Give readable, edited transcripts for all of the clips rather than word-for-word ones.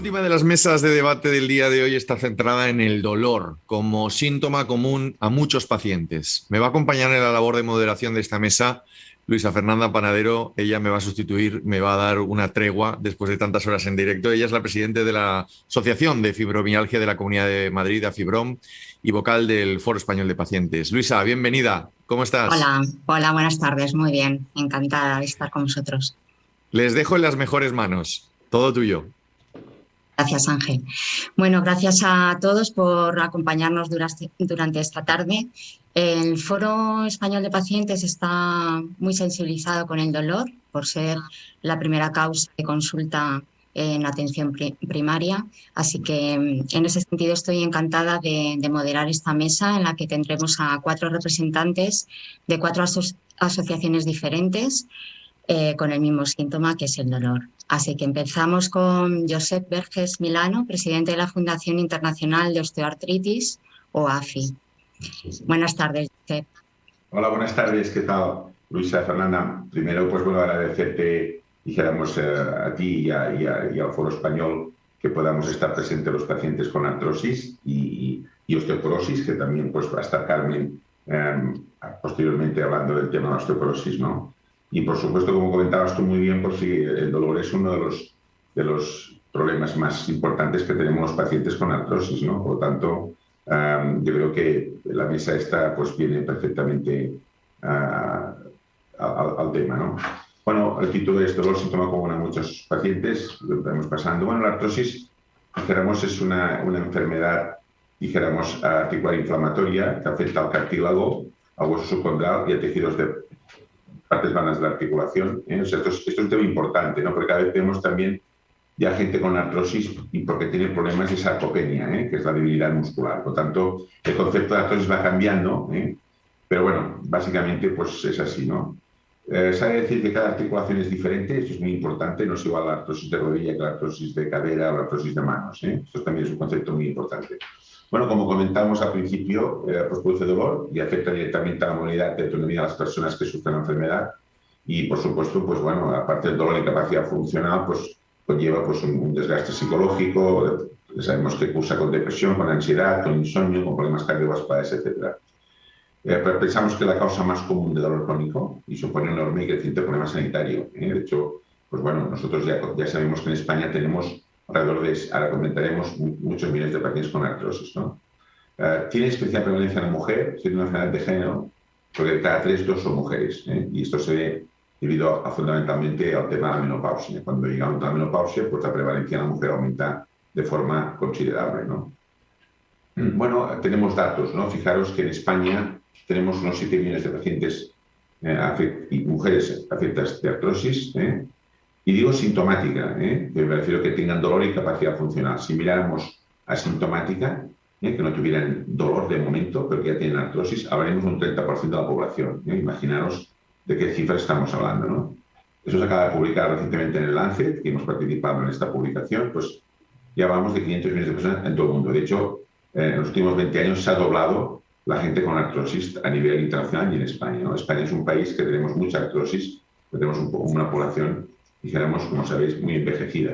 última de las mesas de debate del día de hoy está centrada en el dolor como síntoma común a muchos pacientes. Me va a acompañar en la labor de moderación de esta mesa Luisa Fernanda Panadero. Ella me va a sustituir, me va a dar una tregua después de tantas horas en directo. Ella es la presidenta de la Asociación de Fibromialgia de la Comunidad de Madrid, AFIBROM, y vocal del Foro Español de Pacientes. Luisa, bienvenida. ¿Cómo estás? Hola, hola, buenas tardes. Muy bien, encantada de estar con vosotros. Les dejo en las mejores manos. Todo tuyo. Gracias, Ángel. Bueno, gracias a todos por acompañarnos durante esta tarde. El Foro Español de Pacientes está muy sensibilizado con el dolor por ser la primera causa de consulta en atención primaria. Así que en ese sentido estoy encantada de moderar esta mesa en la que tendremos a 4 representantes de 4 asociaciones diferentes con el mismo síntoma, que es el dolor. Así que empezamos con Josep Verges Milano, presidente de la Fundación Internacional de Osteoartritis, o AFI. Buenas tardes, Josep. Hola, buenas tardes. ¿Qué tal, Luisa Fernanda? Primero, pues bueno, agradecerte, dijéramos, a ti y al Foro Español que podamos estar presentes los pacientes con artrosis y osteoporosis, que también pues va a estar Carmen posteriormente hablando del tema de la osteoporosis, ¿no? Y por supuesto, como comentabas tú muy bien, pues sí, el dolor es uno de los problemas más importantes que tenemos los pacientes con artrosis, ¿no? Por lo tanto, yo creo que la mesa esta pues viene perfectamente al tema, ¿no? Bueno, el título es dolor síntoma común a muchos pacientes, lo estamos pasando. Bueno, la artrosis, dijéramos, es una enfermedad, dijéramos, articular inflamatoria que afecta al cartílago, al hueso subcondral y a tejidos de partes vanas de la articulación. O sea, esto es un tema importante, ¿no? Porque cada vez vemos también ya gente con artrosis y porque tiene problemas de sarcopenia, que es la debilidad muscular. Por lo tanto, el concepto de artrosis va cambiando, pero bueno, básicamente pues es así, ¿no? Sabe decir que cada articulación es diferente, esto es muy importante, no es igual la artrosis de rodilla que la artrosis de cadera o la artrosis de manos, Esto también es un concepto muy importante. Bueno, como comentamos al principio, pues produce dolor y afecta directamente a la movilidad y autonomía de las personas que sufren la enfermedad. Y, por supuesto, pues bueno, aparte del dolor y capacidad funcional, pues conlleva pues un desgaste psicológico. Sabemos que cursa con depresión, con ansiedad, con insomnio, con problemas cardiovasculares, etc. Pero pensamos que la causa más común de dolor crónico y supone un enorme y creciente problema sanitario. De hecho, pues bueno, nosotros ya sabemos que en España tenemos alrededor de, ahora comentaremos, muchos millones de pacientes con artrosis, ¿no? Tiene especial prevalencia en la mujer, siendo una enfermedad de género, porque cada 3, 2 son mujeres, y esto se ve debido fundamentalmente al tema de la menopausia. Cuando llegamos a la menopausia, pues la prevalencia en la mujer aumenta de forma considerable, ¿no? Bueno, tenemos datos, ¿no? Fijaros que en España tenemos unos 7 millones de pacientes y mujeres afectadas de artrosis, y digo sintomática, que me refiero que tengan dolor y capacidad funcional. Si miráramos asintomática, que no tuvieran dolor de momento, pero que ya tienen artrosis, hablaremos de un 30% de la población. Imaginaros de qué cifras estamos hablando, ¿no? Eso se acaba de publicar recientemente en el Lancet, que hemos participado en esta publicación, pues ya hablamos de 500 millones de personas en todo el mundo. De hecho, en los últimos 20 años se ha doblado la gente con artrosis a nivel internacional y en España, ¿no? España es un país que tenemos mucha artrosis, que tenemos una población, dijéramos, como sabéis, muy envejecida.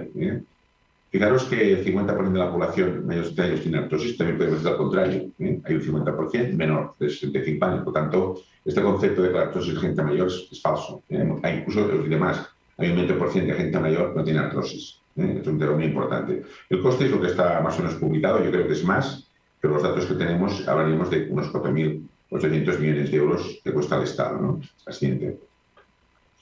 Fijaros que el 50% de la población mayor de 60 años tiene artrosis, también podemos decir al contrario. Hay un 50% menor de 65 años. Por tanto, este concepto de que la artrosis de gente mayor es falso. Hay incluso, os diré más, hay un 20% de gente mayor que no tiene artrosis. Es un tema muy importante. El coste es lo que está más o menos publicado, yo creo que es más, pero los datos que tenemos hablaríamos de unos 4.800 millones de euros que cuesta el Estado, ¿no? La siguiente.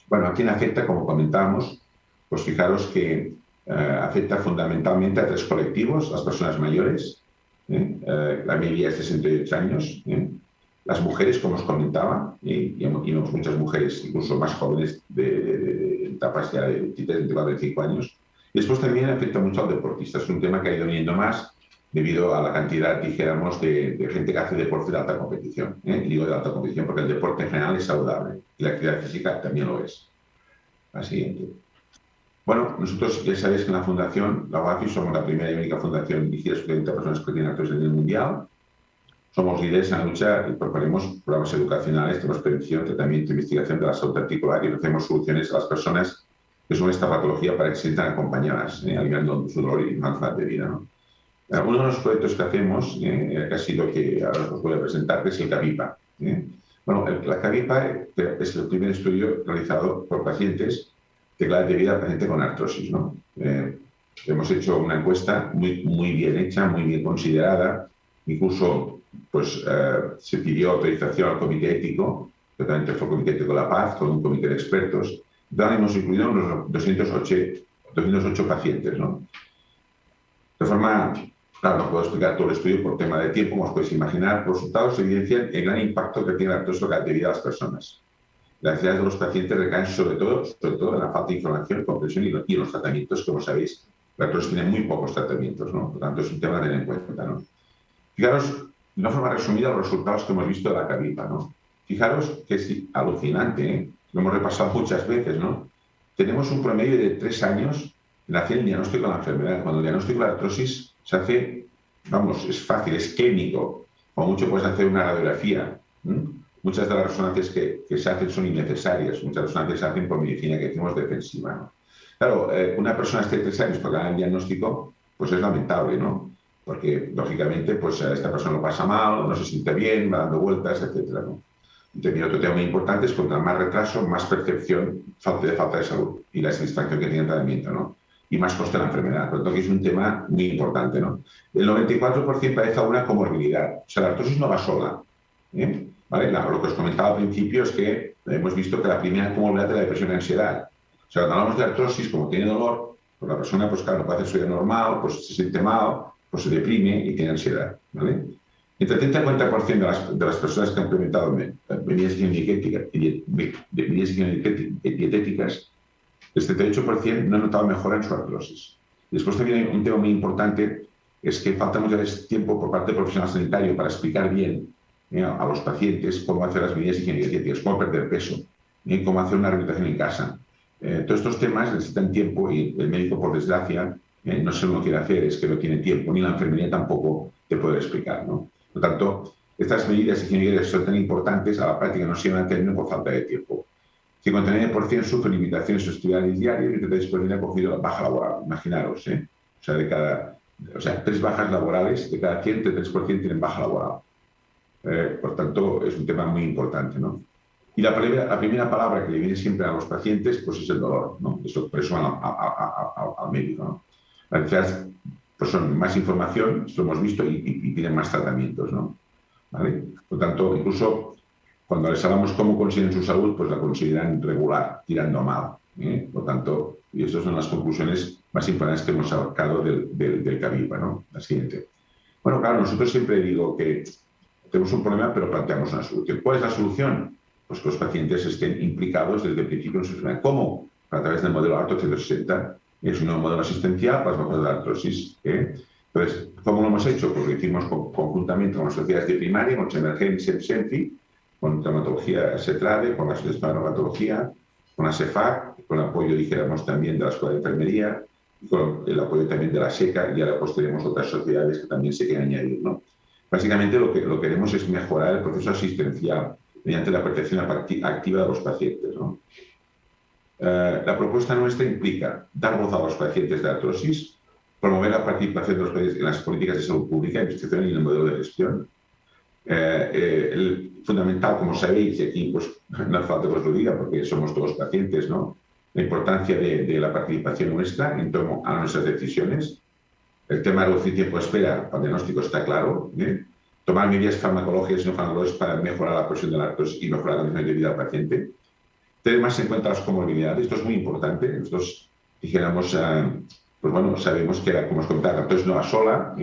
Bueno, ¿a quién afecta? Como comentábamos, pues fijaros que afecta fundamentalmente a 3 colectivos: las personas mayores, la media es de 68 años, las mujeres, como os comentaba, y vemos muchas mujeres incluso más jóvenes de etapas ya de 23, 24, 25 años. Y después también afecta mucho al deportista. Es un tema que ha ido viniendo más debido a la cantidad, dijéramos, de gente que hace deporte de alta competición. Y digo de alta competición porque el deporte en general es saludable y la actividad física también lo es. La siguiente. Bueno, nosotros ya sabéis que en la Fundación, la UAFI, somos la primera y única fundación dirigida exclusivamente a personas que tienen artrosis a nivel mundial. Somos líderes en la lucha y proponemos programas educacionales, tenemos prevención, tratamiento e investigación de la salud articular y ofrecemos soluciones a las personas que son esta patología para que se sientan acompañadas, aliviando su dolor y falta de vida, ¿no? Uno de los proyectos que hacemos, que ha sido que ahora os voy a presentar, que es el CAVIPA. Bueno, la CAVIPA es el primer estudio realizado por pacientes de calidad de vida paciente con artrosis, ¿no? Hemos hecho una encuesta muy bien hecha, muy bien considerada, incluso pues, se pidió autorización al comité ético, que también fue el comité ético de la paz, con un comité de expertos. También hemos incluido los 208 pacientes, ¿no? De forma, claro, no puedo explicar todo el estudio por tema de tiempo, como os podéis imaginar. Los resultados evidencian el gran impacto que tiene la artrosis sobre la calidad de vida de las personas. Las necesidades de los pacientes recaen sobre todo en la falta de información, comprensión y los tratamientos, como sabéis. La artrosis tiene muy pocos tratamientos, ¿no? Por tanto, es un tema a tener en cuenta, ¿no? Fijaros, de una forma resumida, los resultados que hemos visto de la CAVIPA, ¿no? Fijaros que es alucinante, ¿eh? Lo hemos repasado muchas veces, ¿no? Tenemos un promedio de 3 años en hacer el diagnóstico de la enfermedad. Cuando el diagnóstico de la artrosis se hace, vamos, es fácil, es clínico. Como mucho puedes hacer una radiografía. Muchas de las resonancias que se hacen son innecesarias. Muchas resonancias se hacen por medicina que decimos defensiva, ¿no? Claro, una persona esté 3 años para dar el diagnóstico, pues es lamentable, ¿no? Porque, lógicamente, pues esta persona lo pasa mal, no se siente bien, va dando vueltas, etcétera, ¿no? Y también otro tema muy importante es contra más retraso, más percepción de falta de salud y la satisfacción que tiene el tratamiento, ¿no? Y más coste de la enfermedad. Por lo tanto, que es un tema muy importante, ¿no? El 94% parece una comorbilidad. O sea, la artrosis no va sola, ¿eh? ¿Vale? Lo que os comentaba al principio es que hemos visto que la primera comorbilidad es la depresión y la ansiedad. O sea, cuando hablamos de artrosis, como tiene dolor, pues la persona, pues claro, no puede hacer su vida normal, pues se siente mal, pues se deprime y tiene ansiedad, ¿vale? Entre el 30 y el 40% de las personas que han implementado medidas dietéticas, el 78% no han notado mejora en su artrosis. Después también hay un tema muy importante, es que falta mucho tiempo por parte del profesional sanitario para explicar bien a los pacientes cómo hacer las medidas higiénico-dietéticas, cómo perder peso, cómo hacer una rehabilitación en casa. Todos estos temas necesitan tiempo y el médico, por desgracia, no solo lo quiere hacer, es que no tiene tiempo, ni la enfermería tampoco te puede explicar, ¿no? Por lo tanto, estas medidas higiénicas son tan importantes, a la práctica no se llevan a término por falta de tiempo. 59% sufren limitaciones estudiantiles diarias y el 33% ha cogido la baja laboral. Imaginaros, ¿eh? O sea, 3 bajas laborales de cada 100, 33% tienen baja laboral. Por tanto, es un tema muy importante, ¿no? Y la primera palabra que le viene siempre a los pacientes, pues es el dolor, ¿no? Eso por eso van al médico, ¿no? Las necesidades pues son más información, esto hemos visto, y piden más tratamientos, ¿no? ¿Vale? Por tanto, incluso cuando les hablamos cómo consiguen su salud, pues la consideran regular, tirando a mal, ¿eh? Por tanto, y estas son las conclusiones más importantes que hemos sacado del CAVIPA, ¿no? La siguiente. Bueno, claro, nosotros siempre digo que tenemos un problema, pero planteamos una solución. ¿Cuál es la solución? Pues que los pacientes estén implicados desde el principio en su enfermedad. ¿Cómo? A través del modelo ARTO 160. Es un nuevo modelo asistencial para las mejoras de la artrosis. Entonces, ¿cómo lo hemos hecho? Pues lo hicimos conjuntamente con las sociedades de primaria, con Semergen y SEMSENFI, con traumatología SETRADE, con la Asociación de Traumatología, con la CEFAC, con el apoyo, dijéramos, también de la Escuela de Enfermería, y con el apoyo también de la SECA, y ahora pues tenemos otras sociedades que también se quieren añadir, ¿no? Básicamente lo que queremos es mejorar el proceso asistencial mediante la protección activa de los pacientes, ¿no? La propuesta nuestra implica dar voz a los pacientes de artrosis, promover la participación de los pacientes en las políticas de salud pública, investigación y en el modelo de gestión. Fundamental, como sabéis, y aquí pues, no hace falta que os lo diga porque somos todos pacientes, ¿no? La importancia de la participación nuestra en torno a nuestras decisiones. El tema de reducir tiempo de espera para el diagnóstico está claro, ¿eh? Tomar medidas farmacológicas y no farmacológicas para mejorar la presión de la artrosis y mejorar la condición de vida del paciente. Tener más en cuenta las comorbilidades, esto es muy importante. Nosotros dijéramos, pues bueno, sabemos que, como os comentaba, la artrosis no va sola,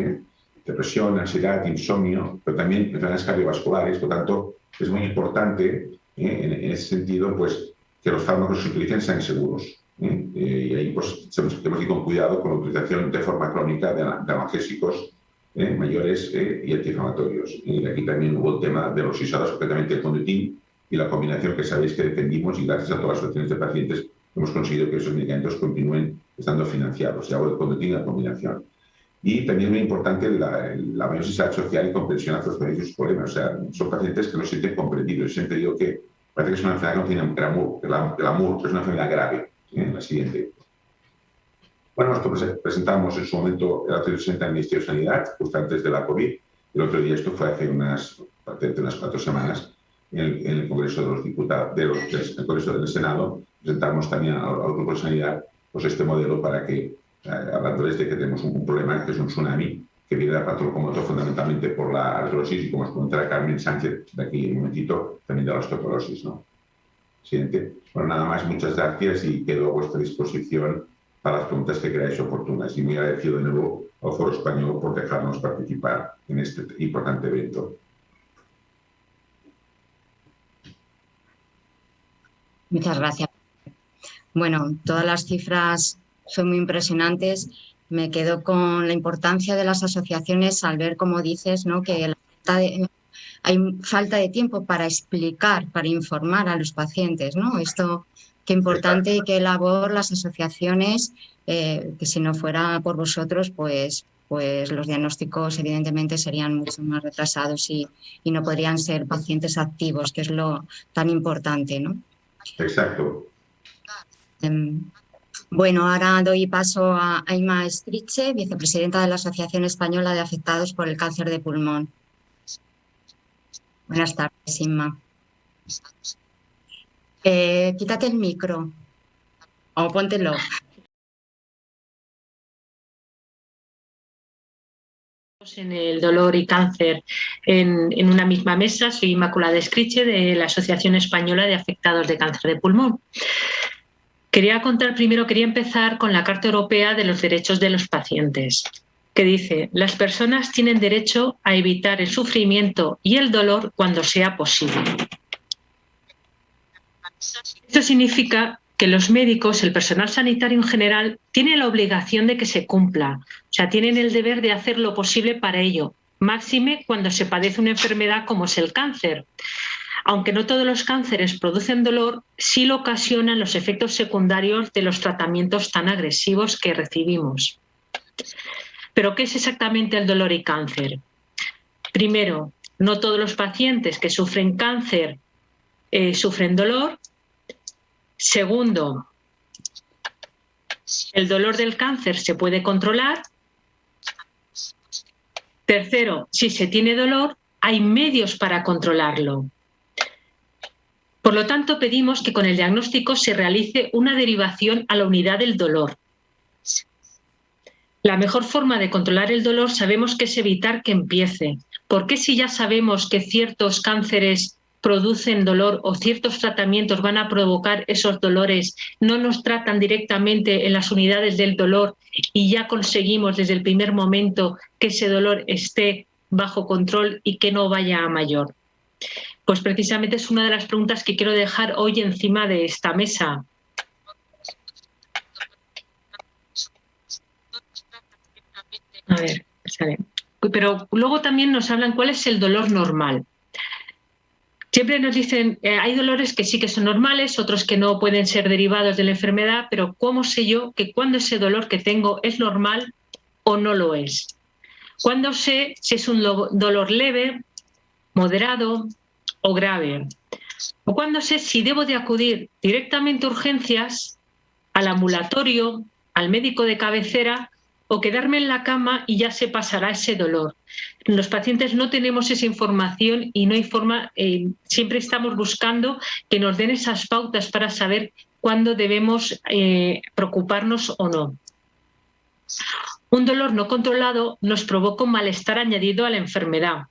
depresión, ansiedad, insomnio, pero también enfermedades cardiovasculares. Por tanto, es muy importante, en ese sentido, pues que los fármacos que se utilicen sean seguros. Y ahí pues tenemos que ir con cuidado con la utilización de forma crónica de analgésicos mayores y antiinflamatorios. Y aquí también hubo el tema de los ISADAs, concretamente el Condutin, y la combinación que sabéis que defendimos, y gracias a todas las asociaciones de pacientes hemos conseguido que esos medicamentos continúen estando financiados. Ya hago el Condutin y la combinación. Y también muy importante la mayor sensibilidad social y comprensión a los pacientes y sus problemas. O sea, son pacientes que no se sienten comprendidos. Yo siempre digo que parece que es una enfermedad que no tiene glamour, que es una enfermedad grave. La siguiente. Bueno, nosotros presentamos en su momento el artículo 60 del Ministerio de Sanidad, justo antes de la COVID. El otro día, esto fue hace unas 4 semanas, en el Congreso de los Diputados, el Congreso del Senado, presentamos también al Grupo de Sanidad pues este modelo para que, hablándoles de que tenemos un problema que es un tsunami, que viene de la patolocomotor fundamentalmente por la artrosis y, como os comentará Carmen Sánchez de aquí un momentito, también de la osteoporosis, ¿no? Siguiente. Bueno, nada más, muchas gracias y quedo a vuestra disposición para las preguntas que creáis oportunas. Y muy agradecido de nuevo al Foro Español por dejarnos participar en este importante evento. Muchas gracias. Bueno, todas las cifras son muy impresionantes. Me quedo con la importancia de las asociaciones al ver, como dices, ¿no?, que hay falta de tiempo para explicar, para informar a los pacientes, ¿no? Esto, qué importante y qué labor las asociaciones, que si no fuera por vosotros, pues los diagnósticos evidentemente serían mucho más retrasados y no podrían ser pacientes activos, que es lo tan importante, ¿no? Exacto. Bueno, ahora doy paso a Inma Striche, vicepresidenta de la Asociación Española de Afectados por el Cáncer de Pulmón. Buenas tardes, Inma. Quítate el micro o póntelo. En el dolor y cáncer en una misma mesa. Soy Inmaculada Striche, de la Asociación Española de Afectados de Cáncer de Pulmón. Quería empezar con la Carta Europea de los Derechos de los Pacientes, que dice: las personas tienen derecho a evitar el sufrimiento y el dolor cuando sea posible. Esto significa que los médicos, el personal sanitario en general, tienen la obligación de que se cumpla, o sea, tienen el deber de hacer lo posible para ello, máxime cuando se padece una enfermedad como es el cáncer. Aunque no todos los cánceres producen dolor, sí lo ocasionan los efectos secundarios de los tratamientos tan agresivos que recibimos. ¿Pero qué es exactamente el dolor y cáncer? Primero, no todos los pacientes que sufren cáncer sufren dolor. Segundo, el dolor del cáncer se puede controlar. Tercero, si se tiene dolor, hay medios para controlarlo. Por lo tanto, pedimos que con el diagnóstico se realice una derivación a la unidad del dolor. La mejor forma de controlar el dolor sabemos que es evitar que empiece. ¿Por qué, si ya sabemos que ciertos cánceres producen dolor o ciertos tratamientos van a provocar esos dolores, no nos tratan directamente en las unidades del dolor y ya conseguimos desde el primer momento que ese dolor esté bajo control y que no vaya a mayor? Pues precisamente es una de las preguntas que quiero dejar hoy encima de esta mesa. A ver, sale. Pero luego también nos hablan cuál es el dolor normal. Siempre nos dicen, hay dolores que sí que son normales, otros que no pueden ser derivados de la enfermedad, pero ¿cómo sé yo que cuando ese dolor que tengo es normal o no lo es? ¿Cuándo sé si es un dolor leve, moderado o grave? ¿O cuándo sé si debo de acudir directamente a urgencias, al ambulatorio, al médico de cabecera, o quedarme en la cama y ya se pasará ese dolor? Los pacientes no tenemos esa información y no hay forma, siempre estamos buscando que nos den esas pautas para saber cuándo debemos preocuparnos o no. Un dolor no controlado nos provoca un malestar añadido a la enfermedad.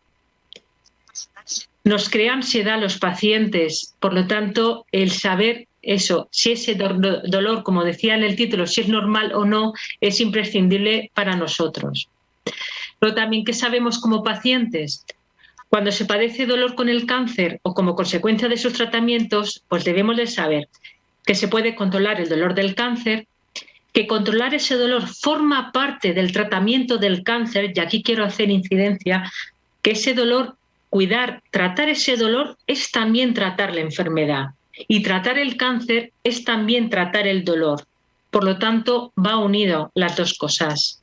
Nos crea ansiedad a los pacientes, por lo tanto, el saber eso, si ese dolor, como decía en el título, si es normal o no, es imprescindible para nosotros. Pero también, ¿qué sabemos como pacientes? Cuando se padece dolor con el cáncer o como consecuencia de sus tratamientos, pues debemos de saber que se puede controlar el dolor del cáncer, que controlar ese dolor forma parte del tratamiento del cáncer, y aquí quiero hacer incidencia, que ese dolor, tratar ese dolor es también tratar la enfermedad. Y tratar el cáncer es también tratar el dolor. Por lo tanto, va unido las dos cosas.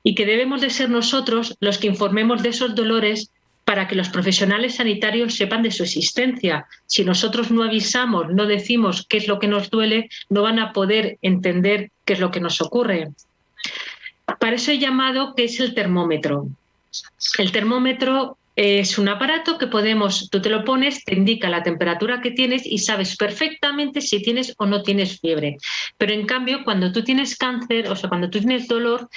Y que debemos de ser nosotros los que informemos de esos dolores para que los profesionales sanitarios sepan de su existencia. Si nosotros no avisamos, no decimos qué es lo que nos duele, no van a poder entender qué es lo que nos ocurre. Para eso he llamado que es el termómetro. El termómetro es un aparato que tú te lo pones, te indica la temperatura que tienes y sabes perfectamente si tienes o no tienes fiebre. Pero en cambio, cuando tú tienes cáncer, o sea, cuando tú tienes dolor,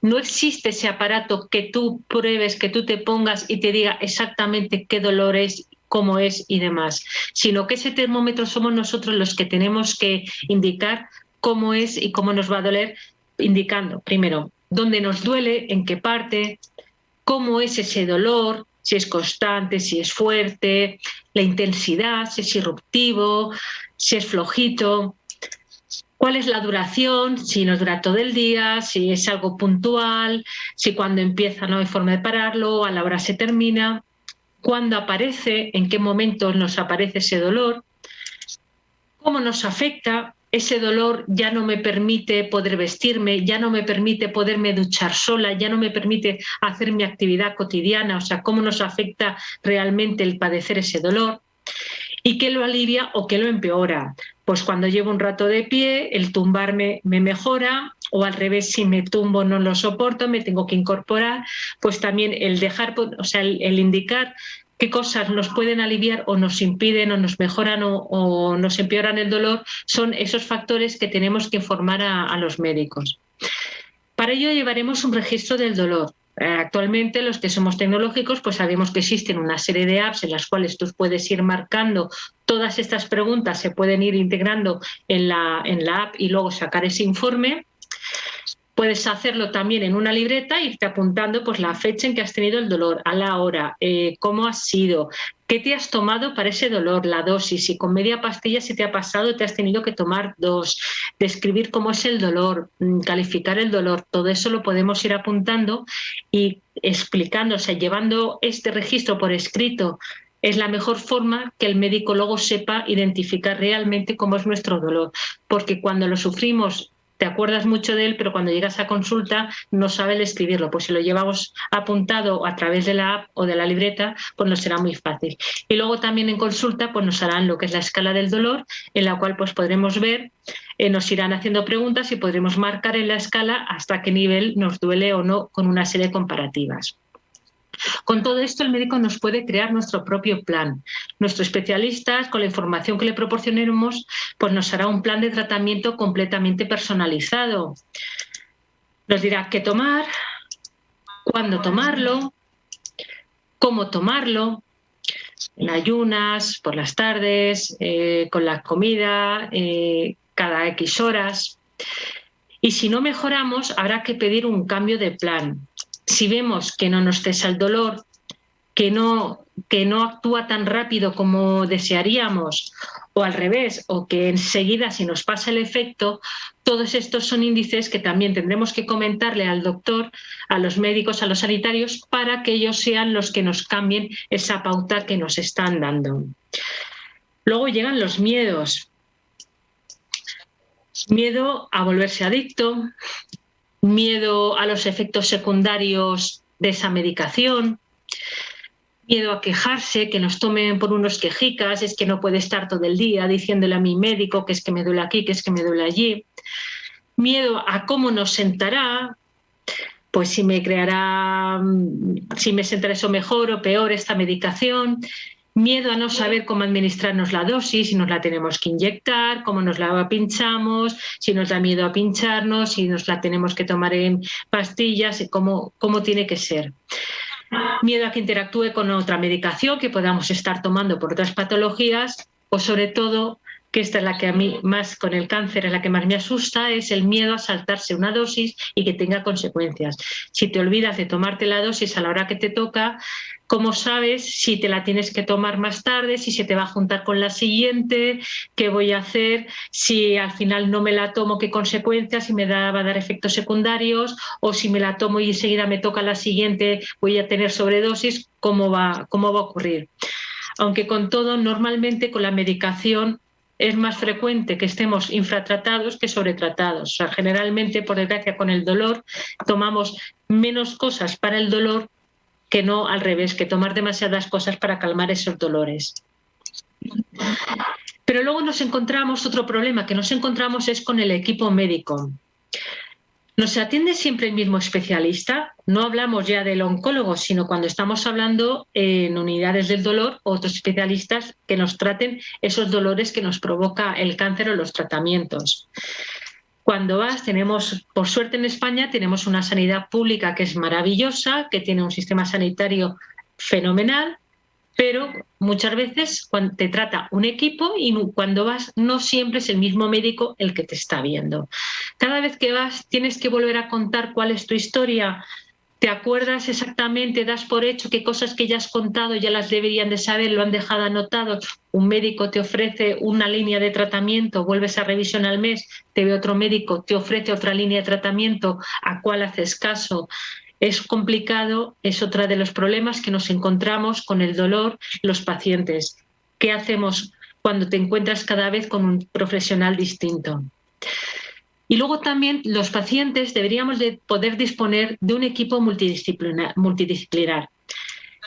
no existe ese aparato que tú pruebes, que tú te pongas y te diga exactamente qué dolor es, cómo es y demás, sino que ese termómetro somos nosotros los que tenemos que indicar cómo es y cómo nos va a doler, indicando primero dónde nos duele, en qué parte, cómo es ese dolor, si es constante, si es fuerte, la intensidad, si es irruptivo, si es flojito, cuál es la duración, si nos dura todo el día, si es algo puntual, si cuando empieza no hay forma de pararlo, a la hora se termina, cuándo aparece, en qué momento nos aparece ese dolor, cómo nos afecta. Ese dolor ya no me permite poder vestirme, ya no me permite poderme duchar sola, ya no me permite hacer mi actividad cotidiana, o sea, cómo nos afecta realmente el padecer ese dolor y qué lo alivia o qué lo empeora. Pues cuando llevo un rato de pie, el tumbarme me mejora, o al revés, si me tumbo no lo soporto, me tengo que incorporar, pues también el dejar, o sea, el indicar qué cosas nos pueden aliviar o nos impiden o nos mejoran o nos empeoran el dolor, son esos factores que tenemos que informar a los médicos. Para ello llevaremos un registro del dolor. Actualmente los que somos tecnológicos pues sabemos que existen una serie de apps en las cuales tú puedes ir marcando todas estas preguntas, se pueden ir integrando en la app y luego sacar ese informe. Puedes hacerlo también en una libreta, irte apuntando pues la fecha en que has tenido el dolor, a la hora, cómo has sido, qué te has tomado para ese dolor, la dosis, si con media pastilla se te ha pasado, te has tenido que tomar 2, describir cómo es el dolor, calificar el dolor, todo eso lo podemos ir apuntando y explicando, o sea, llevando este registro por escrito. Es la mejor forma que el médico luego sepa identificar realmente cómo es nuestro dolor, porque cuando lo sufrimos te acuerdas mucho de él, pero cuando llegas a consulta no sabes escribirlo. Pues si lo llevamos apuntado a través de la app o de la libreta, pues nos será muy fácil. Y luego también en consulta pues nos harán lo que es la escala del dolor, en la cual pues podremos ver, nos irán haciendo preguntas y podremos marcar en la escala hasta qué nivel nos duele o no, con una serie de comparativas. Con todo esto, el médico nos puede crear nuestro propio plan. Nuestro especialista, con la información que le proporcionemos, pues nos hará un plan de tratamiento completamente personalizado. Nos dirá qué tomar, cuándo tomarlo, cómo tomarlo, en ayunas, por las tardes, con la comida, cada X horas. Y si no mejoramos, habrá que pedir un cambio de plan. Si vemos que no nos cesa el dolor, que no actúa tan rápido como desearíamos, o al revés, o que enseguida si nos pasa el efecto, todos estos son índices que también tendremos que comentarle al doctor, a los médicos, a los sanitarios, para que ellos sean los que nos cambien esa pauta que nos están dando. Luego llegan los miedos. Miedo a volverse adicto, miedo a los efectos secundarios de esa medicación, miedo a quejarse, que nos tomen por unos quejicas, es que no puede estar todo el día diciéndole a mi médico que es que me duele aquí, que es que me duele allí, miedo a cómo nos sentará, pues si me sentará eso mejor o peor esta medicación, miedo a no saber cómo administrarnos la dosis, si nos la tenemos que inyectar, cómo nos la pinchamos, si nos da miedo a pincharnos, si nos la tenemos que tomar en pastillas, cómo tiene que ser. Miedo a que interactúe con otra medicación que podamos estar tomando por otras patologías, o sobre todo, que esta es la que a mí más con el cáncer es la que más me asusta, es el miedo a saltarse una dosis y que tenga consecuencias. Si te olvidas de tomarte la dosis a la hora que te toca, ¿cómo sabes si te la tienes que tomar más tarde, si se te va a juntar con la siguiente? ¿Qué voy a hacer? Si al final no me la tomo, ¿qué consecuencias? Si me va a dar efectos secundarios, o si me la tomo y enseguida me toca la siguiente, voy a tener sobredosis, ¿cómo va a ocurrir? Aunque con todo, normalmente con la medicación es más frecuente que estemos infratratados que sobretratados. O sea, generalmente, por desgracia, con el dolor tomamos menos cosas para el dolor que no al revés, que tomar demasiadas cosas para calmar esos dolores. Pero luego nos encontramos, otro problema que nos encontramos es con el equipo médico. ¿Nos atiende siempre el mismo especialista? No hablamos ya del oncólogo, sino cuando estamos hablando en unidades del dolor, otros especialistas que nos traten esos dolores que nos provoca el cáncer o los tratamientos. Cuando vas, tenemos, por suerte en España, tenemos una sanidad pública que es maravillosa, que tiene un sistema sanitario fenomenal, pero muchas veces cuando te trata un equipo y cuando vas no siempre es el mismo médico el que te está viendo. Cada vez que vas tienes que volver a contar cuál es tu historia, te acuerdas exactamente, das por hecho que cosas que ya has contado ya las deberían de saber, lo han dejado anotado, un médico te ofrece una línea de tratamiento, vuelves a revisión al mes, te ve otro médico, te ofrece otra línea de tratamiento, ¿a cuál haces caso? Es complicado, es otro de los problemas que nos encontramos con el dolor los pacientes. ¿Qué hacemos cuando te encuentras cada vez con un profesional distinto? Y luego también los pacientes deberíamos de poder disponer de un equipo multidisciplinar,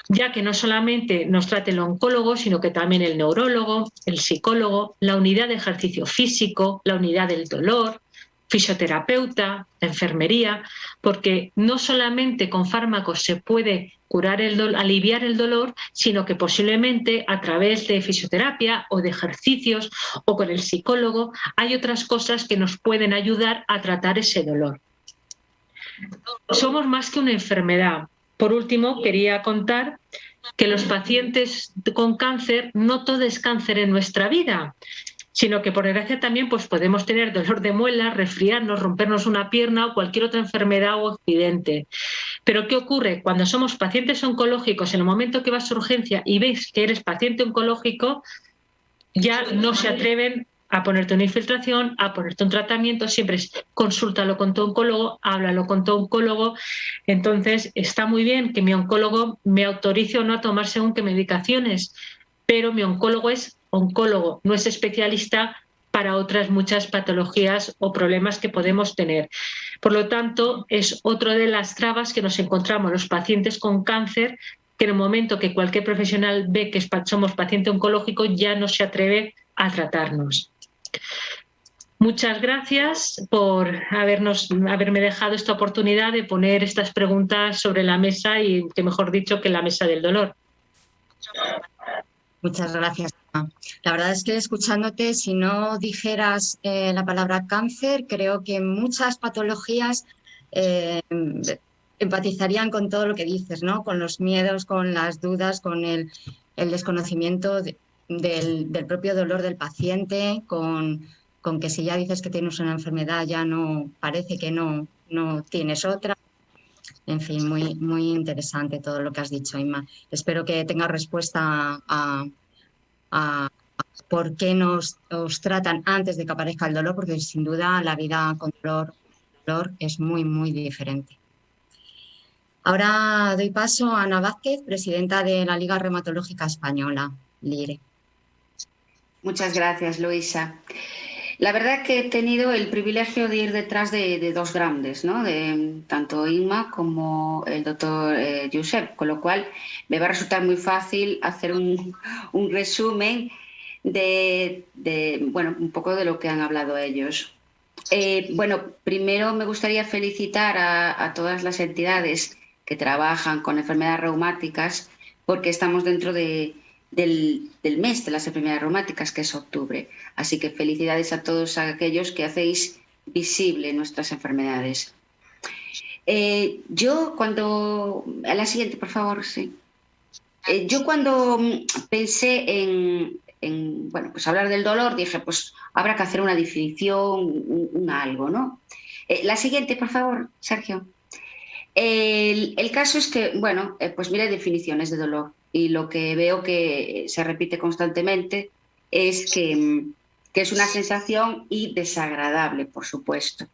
ya que no solamente nos trate el oncólogo, sino que también el neurólogo, el psicólogo, la unidad de ejercicio físico, la unidad del dolor, fisioterapeuta, la enfermería, porque no solamente con fármacos se puede curar aliviar el dolor, sino que posiblemente a través de fisioterapia o de ejercicios o con el psicólogo hay otras cosas que nos pueden ayudar a tratar ese dolor. Somos más que una enfermedad. Por último, quería contar que los pacientes con cáncer, no todo es cáncer en nuestra vida, sino que por desgracia también pues, podemos tener dolor de muelas, resfriarnos, rompernos una pierna o cualquier otra enfermedad o accidente. Pero ¿qué ocurre? Cuando somos pacientes oncológicos, en el momento que vas a urgencia y ves que eres paciente oncológico, ya no se atreven a ponerte una infiltración, a ponerte un tratamiento, siempre es consúltalo con tu oncólogo, háblalo con tu oncólogo. Entonces está muy bien que mi oncólogo me autorice o no a tomar según qué medicaciones, pero mi oncólogo es oncólogo, no es especialista para otras muchas patologías o problemas que podemos tener. Por lo tanto, es otra de las trabas que nos encontramos los pacientes con cáncer, que en el momento que cualquier profesional ve que somos paciente oncológico ya no se atreve a tratarnos. Muchas gracias por haberme dejado esta oportunidad de poner estas preguntas sobre la mesa y, que mejor dicho, que la mesa del dolor. Muchas gracias. La verdad es que escuchándote, si no dijeras la palabra cáncer, creo que muchas patologías empatizarían con todo lo que dices, ¿no? Con los miedos, con las dudas, con el desconocimiento del propio dolor del paciente, con que si ya dices que tienes una enfermedad ya no parece que no tienes otra. En fin, muy, muy interesante todo lo que has dicho, Inma. Espero que tengas respuesta a por qué nos tratan antes de que aparezca el dolor, porque sin duda la vida con dolor es muy, muy diferente. Ahora doy paso a Ana Vázquez, presidenta de la Liga Reumatológica Española, LIRE. Muchas gracias, Luisa. La verdad que he tenido el privilegio de ir detrás de dos grandes, ¿no? Tanto Inma como el doctor Josep, con lo cual me va a resultar muy fácil hacer un resumen de un poco de lo que han hablado ellos. Primero me gustaría felicitar a todas las entidades que trabajan con enfermedades reumáticas, porque estamos dentro del mes de las enfermedades reumáticas, que es octubre. Así que felicidades a todos aquellos que hacéis visible nuestras enfermedades. A la siguiente, por favor, sí. Yo cuando pensé en hablar del dolor, dije, pues habrá que hacer una definición, algo, ¿no? La siguiente, por favor, Sergio. El caso es que, pues mira, definiciones de dolor. Y lo que veo que se repite constantemente es que es una sensación y desagradable, por supuesto.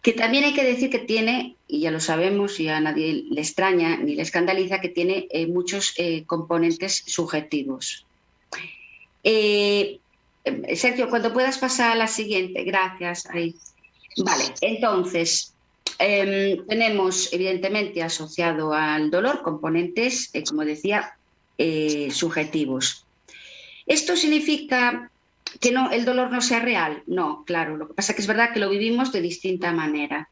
Que también hay que decir que tiene, y ya lo sabemos y a nadie le extraña ni le escandaliza, que tiene muchos componentes subjetivos. Sergio, cuando puedas pasar a la siguiente. Gracias. Ahí. Vale, entonces, Tenemos, evidentemente, asociado al dolor componentes, como decía, subjetivos. ¿Esto significa que no, el dolor no sea real? No, claro. Lo que pasa es que es verdad que lo vivimos de distinta manera.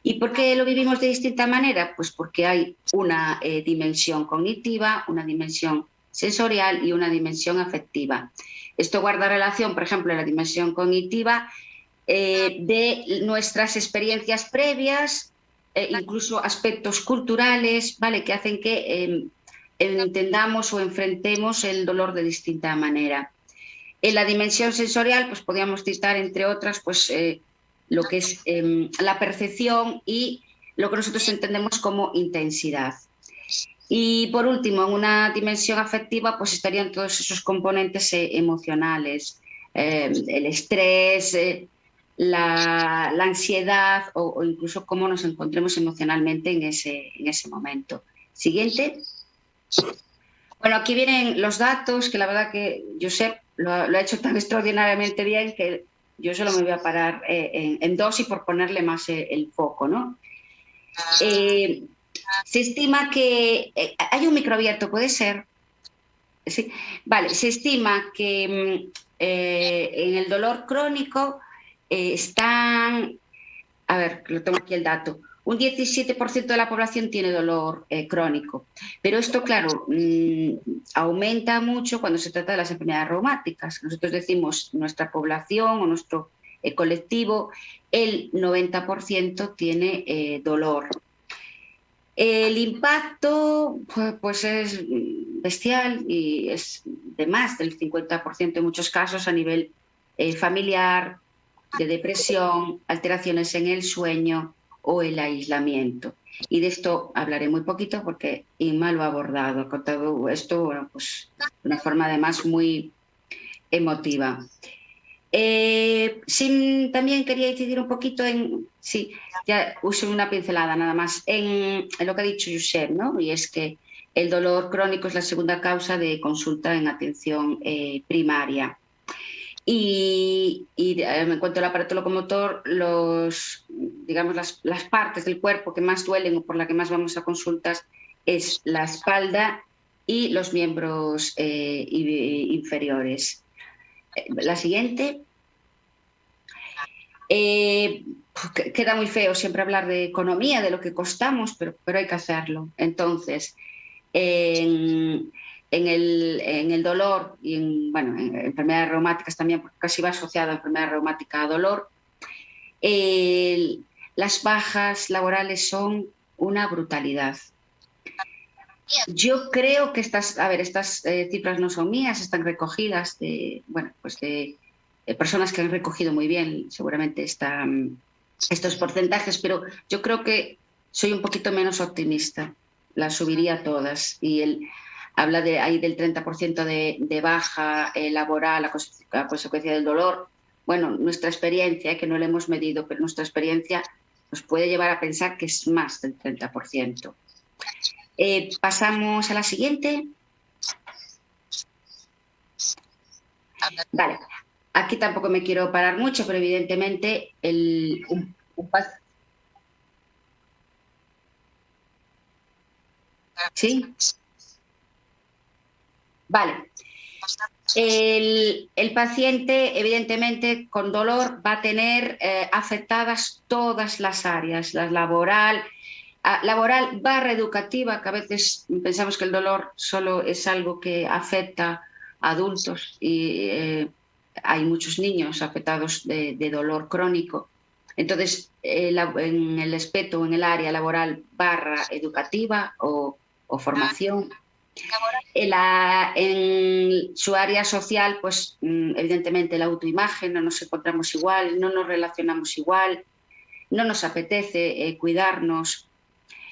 ¿Y por qué lo vivimos de distinta manera? Pues porque hay una dimensión cognitiva, una dimensión sensorial y una dimensión afectiva. Esto guarda relación, por ejemplo, en la dimensión cognitiva de nuestras experiencias previas, incluso aspectos culturales, ¿vale?, que hacen que entendamos o enfrentemos el dolor de distinta manera. En la dimensión sensorial, pues podríamos citar, entre otras, pues lo que es la percepción y lo que nosotros entendemos como intensidad. Y por último, en una dimensión afectiva, pues estarían todos esos componentes emocionales, el estrés, la ansiedad o incluso cómo nos encontremos emocionalmente en ese momento. Siguiente. Bueno, aquí vienen los datos, que la verdad que Josep lo ha hecho tan extraordinariamente bien que yo solo me voy a parar en dos y por ponerle más el foco, ¿no? Se estima que... hay un micro abierto, ¿puede ser? ¿Sí? Vale, se estima que en el dolor crónico están... A ver, lo tengo aquí el dato. Un 17% de la población tiene dolor crónico. Pero esto, claro, aumenta mucho cuando se trata de las enfermedades reumáticas. Nosotros decimos nuestra población o nuestro colectivo, el 90% tiene dolor. El impacto pues es bestial y es de más del 50% en muchos casos a nivel familiar, de depresión, alteraciones en el sueño o el aislamiento. Y de esto hablaré muy poquito porque Inma lo ha abordado, ha contado esto, bueno, pues, de una forma además muy emotiva. También quería incidir un poquito en, sí, ya uso una pincelada nada más, en lo que ha dicho Josep, ¿no? Y es que el dolor crónico es la segunda causa de consulta en atención primaria. Y en cuanto al aparato locomotor, digamos, las partes del cuerpo que más duelen o por las que más vamos a consultas es la espalda y los miembros inferiores. La siguiente. Queda muy feo siempre hablar de economía, de lo que costamos, pero hay que hacerlo. Entonces, en el dolor y en enfermedades reumáticas también, porque casi va asociada a enfermedad reumática a dolor, las bajas laborales son una brutalidad. Yo creo que estas cifras no son mías, están recogidas de personas que han recogido muy bien seguramente estos porcentajes, pero yo creo que soy un poquito menos optimista, las subiría todas. Y habla ahí del 30% de baja laboral a consecuencia del dolor. Bueno, nuestra experiencia, que no la hemos medido, pero nuestra experiencia nos puede llevar a pensar que es más del 30%. Pasamos a la siguiente. Vale, aquí tampoco me quiero parar mucho, pero evidentemente ¿sí? Vale. El paciente, evidentemente, con dolor va a tener afectadas todas las áreas, la laboral /educativa, que a veces pensamos que el dolor solo es algo que afecta a adultos y hay muchos niños afectados de dolor crónico. Entonces, en el aspecto, en el área laboral /educativa o formación. En su área social, pues evidentemente la autoimagen, no nos encontramos igual, no nos relacionamos igual, no nos apetece cuidarnos.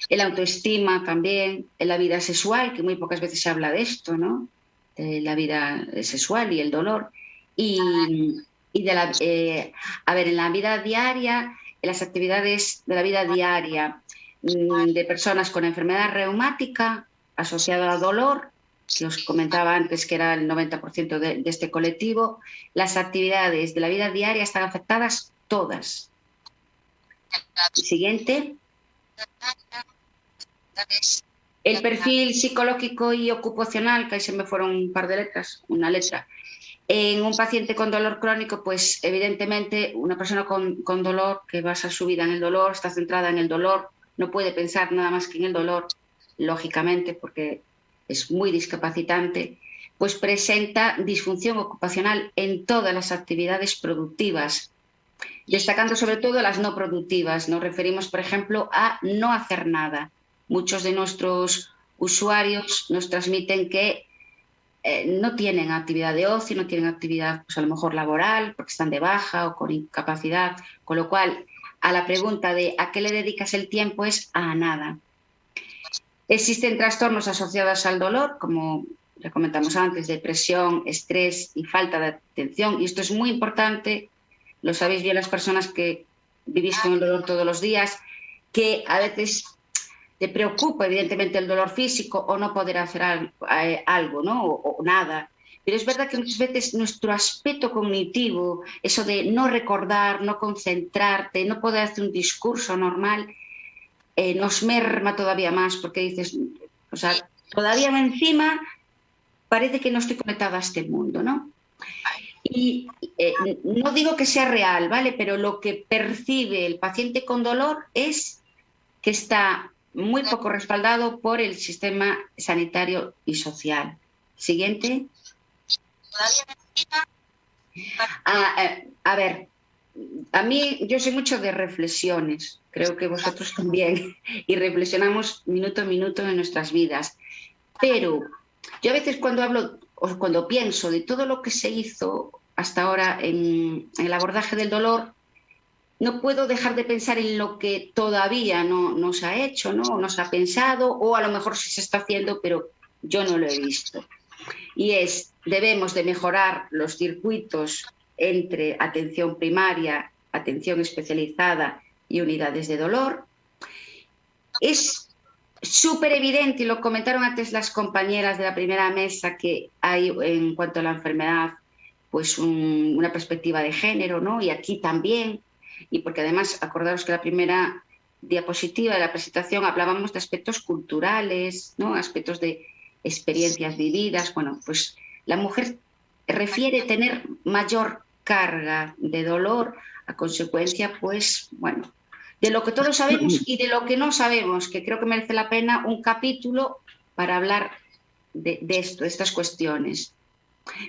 El autoestima también, en la vida sexual, que muy pocas veces se habla de esto, ¿no? De la vida sexual y el dolor. En la vida diaria, en las actividades de la vida diaria de personas con enfermedad reumática asociada a dolor, que os comentaba antes que era el 90% de este colectivo, las actividades de la vida diaria están afectadas todas. Siguiente. El perfil psicológico y ocupacional, que ahí se me fueron un par de letras, una letra. En un paciente con dolor crónico, pues evidentemente una persona con dolor, que basa su vida en el dolor, está centrada en el dolor, no puede pensar nada más que en el dolor, lógicamente, porque es muy discapacitante, pues presenta disfunción ocupacional en todas las actividades productivas, destacando sobre todo las no productivas. Nos referimos, por ejemplo, a no hacer nada. Muchos de nuestros usuarios nos transmiten que no tienen actividad de ocio, no tienen actividad, pues a lo mejor laboral, porque están de baja o con incapacidad, con lo cual a la pregunta de ¿a qué le dedicas el tiempo? Es a nada. Existen trastornos asociados al dolor, como ya comentamos antes, depresión, estrés y falta de atención, y esto es muy importante, lo sabéis bien las personas que vivís con el dolor todos los días, que a veces te preocupa evidentemente el dolor físico o no poder hacer algo, ¿no? O nada. Pero es verdad que muchas veces nuestro aspecto cognitivo, eso de no recordar, no concentrarte, no poder hacer un discurso normal, nos merma todavía más, porque dices, o sea, todavía encima parece que no estoy conectada a este mundo, ¿no? Y no digo que sea real, ¿vale? Pero lo que percibe el paciente con dolor es que está muy poco respaldado por el sistema sanitario y social. Siguiente. A ver, a mí yo soy mucho de reflexiones, creo que vosotros también, y reflexionamos minuto a minuto en nuestras vidas. Pero yo a veces cuando hablo o cuando pienso de todo lo que se hizo hasta ahora en el abordaje del dolor, no puedo dejar de pensar en lo que todavía no se ha hecho, ¿no? No se ha pensado, o a lo mejor sí se está haciendo, pero yo no lo he visto. Y debemos de mejorar los circuitos entre atención primaria, atención especializada y unidades de dolor. Es súper evidente, y lo comentaron antes las compañeras de la primera mesa, que hay en cuanto a la enfermedad, pues una perspectiva de género, ¿no? Y aquí también. Y porque además, acordaros que la primera diapositiva de la presentación hablábamos de aspectos culturales, ¿no? Aspectos de experiencias vividas. Bueno, pues la mujer refiere tener mayor carga de dolor a consecuencia, pues, bueno, de lo que todos sabemos y de lo que no sabemos, que creo que merece la pena un capítulo para hablar de esto, de estas cuestiones.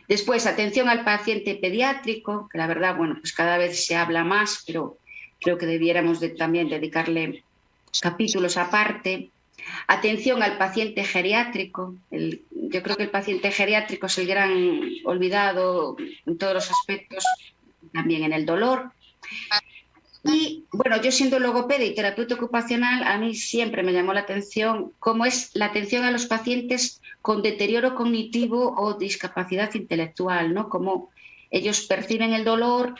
Después, atención al paciente pediátrico, que la verdad, bueno, pues cada vez se habla más, pero creo que debiéramos también dedicarle capítulos aparte. Atención al paciente geriátrico. Yo creo que el paciente geriátrico es el gran olvidado en todos los aspectos, también en el dolor. Y bueno, yo siendo logopeda y terapeuta ocupacional, a mí siempre me llamó la atención cómo es la atención a los pacientes con deterioro cognitivo o discapacidad intelectual, ¿no? Cómo ellos perciben el dolor,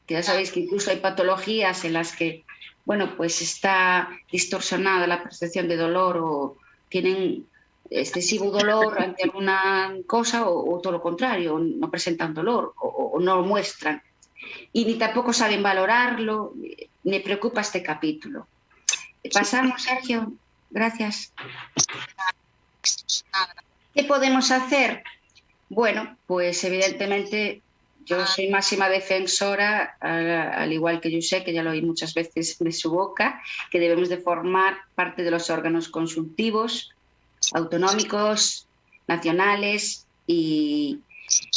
que ya sabéis que incluso hay patologías en las que, bueno, pues está distorsionada la percepción de dolor o tienen excesivo dolor ante alguna cosa o todo lo contrario, no presentan dolor o no lo muestran. Y ni tampoco saben valorarlo. Me preocupa este capítulo. Pasamos, Sergio. Gracias. ¿Qué podemos hacer? Bueno, pues evidentemente yo soy máxima defensora, al igual que Josep, que ya lo oí muchas veces de su boca, que debemos de formar parte de los órganos consultivos, autonómicos, nacionales y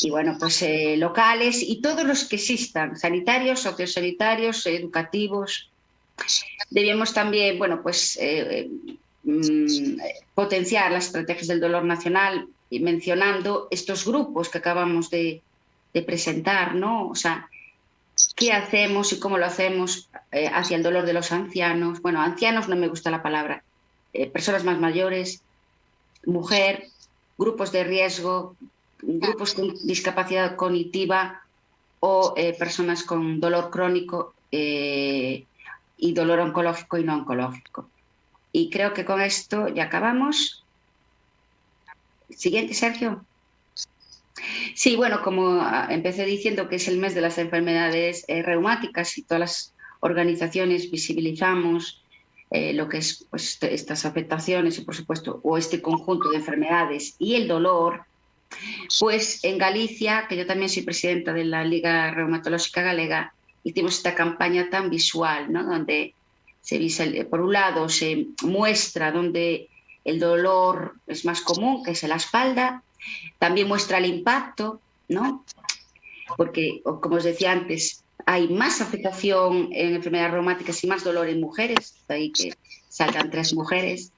bueno, pues locales y todos los que existan, sanitarios, sociosanitarios, educativos. Debemos también, bueno, pues potenciar las estrategias del dolor nacional, y mencionando estos grupos que acabamos de presentar, ¿no? O sea, ¿qué hacemos y cómo lo hacemos hacia el dolor de los ancianos? Bueno, ancianos no me gusta la palabra, personas más mayores, mujer, grupos de riesgo, grupos con discapacidad cognitiva o personas con dolor crónico y dolor oncológico y no oncológico. Y creo que con esto ya acabamos. Siguiente, Sergio. Sí, bueno, como empecé diciendo que es el mes de las enfermedades reumáticas y todas las organizaciones visibilizamos lo que es pues, estas afectaciones y, por supuesto, o este conjunto de enfermedades y el dolor, pues en Galicia, que yo también soy presidenta de la Liga Reumatológica Galega, hicimos esta campaña tan visual, ¿no? Donde por un lado se muestra donde el dolor es más común, que es en la espalda, también muestra el impacto, ¿no? Porque, como os decía antes, hay más afectación en enfermedades reumáticas y más dolor en mujeres, de ahí que salgan 3 mujeres.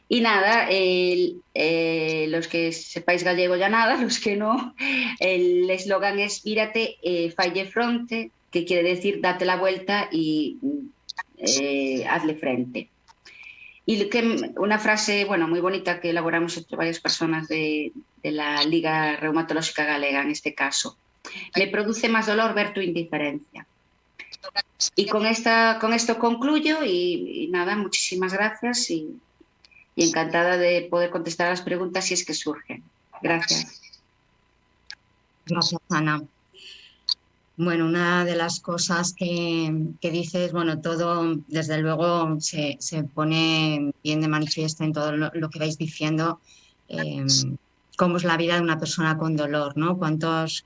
Y nada, los que sepáis gallego ya nada, los que no, el eslogan es "Vírate, falle fronte", que quiere decir date la vuelta y hazle frente. Y una frase, bueno, muy bonita que elaboramos entre varias personas de la Liga Reumatológica Galega, en este caso. Me produce más dolor ver tu indiferencia. Y con esto concluyo y nada, muchísimas gracias y encantada de poder contestar a las preguntas si es que surgen. Gracias. Gracias, Ana. Bueno, una de las cosas que dices, bueno, todo desde luego se pone bien de manifiesto en todo lo que vais diciendo, cómo es la vida de una persona con dolor, ¿no? Cuántos